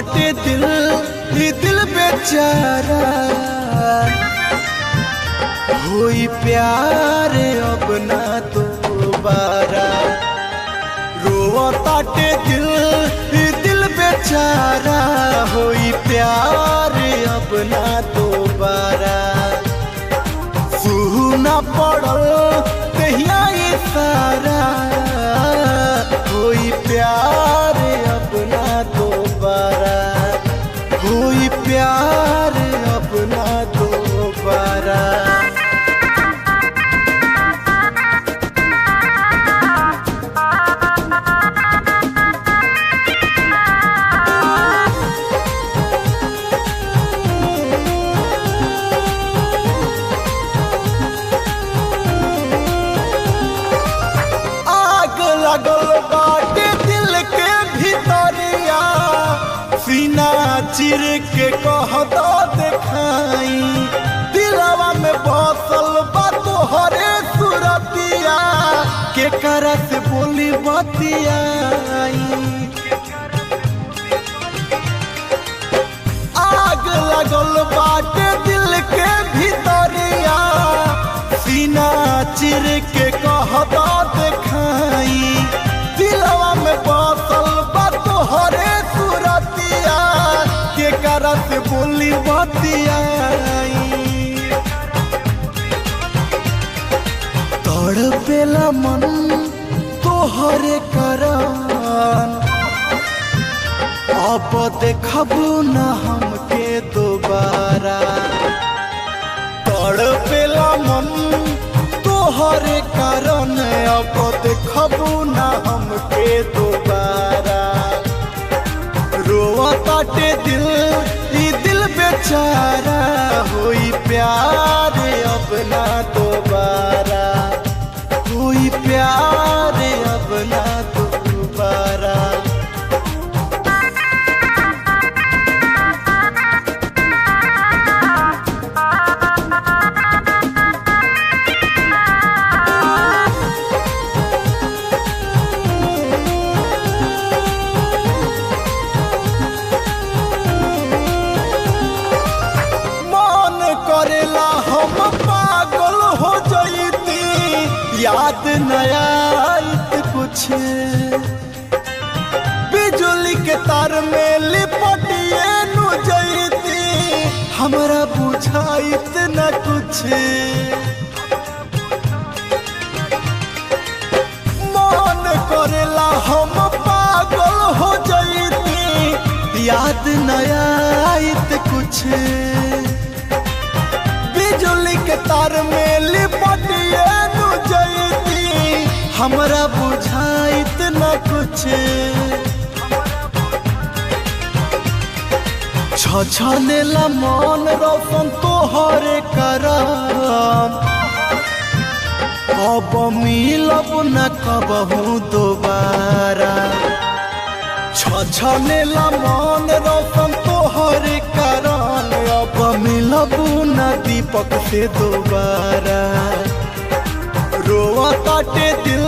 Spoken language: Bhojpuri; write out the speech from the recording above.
ताटे दिल ही दिल बेचारा होई प्यार अब ना दोबारा। रोवा ताटे दिल ही दिल बेचारा होई प्यार अब ना दोबारा। सुना पड़ल कहिया ये सारा होई प्यार अब ना दोबारा। होई प्यार अब ना दोबारा। लगल बाटे दिल के भीतरिया सीना चिर के कह दो देखाई। दिलवा में बसल बा तोहरे सुरतिया के करा से बोली बतियाई। आग लगल बाटे दिल के भीतरिया सीना चिर के कह दो देखाई। दिलवा में बसल बा तोहरे सुरतिया के करा से बोली बतियाई। तड़पेला मन तोहरे करन अब देखबू ना हमके दोबारा। तड़पेला मन तोहरे कारण अब देखबू ना हमके दोबारा। रोवा ताटे दिल ई दिल बेचारा होई प्यार अब ना दोबारा। होई प्यार अब ना दोबारा। करेला हम पागल हो जईती याद नया कुछ। बिजली के तार में लिपटिए नु जईती हमरा बुझाइत न कुछ। मन करेला हम पागल हो जईती याद नया कुछ। बिजली के तार में लिपटिए नु जईती हमरा बुझाइत न कुछ। छछनेला मन रोशन तोहरे करम अब मिलब न कबहू दोबारा। छछनेला मन रोशन तोहरे करम अब मिलबू न दीपक से दोबारा। रोवा ताटे दिल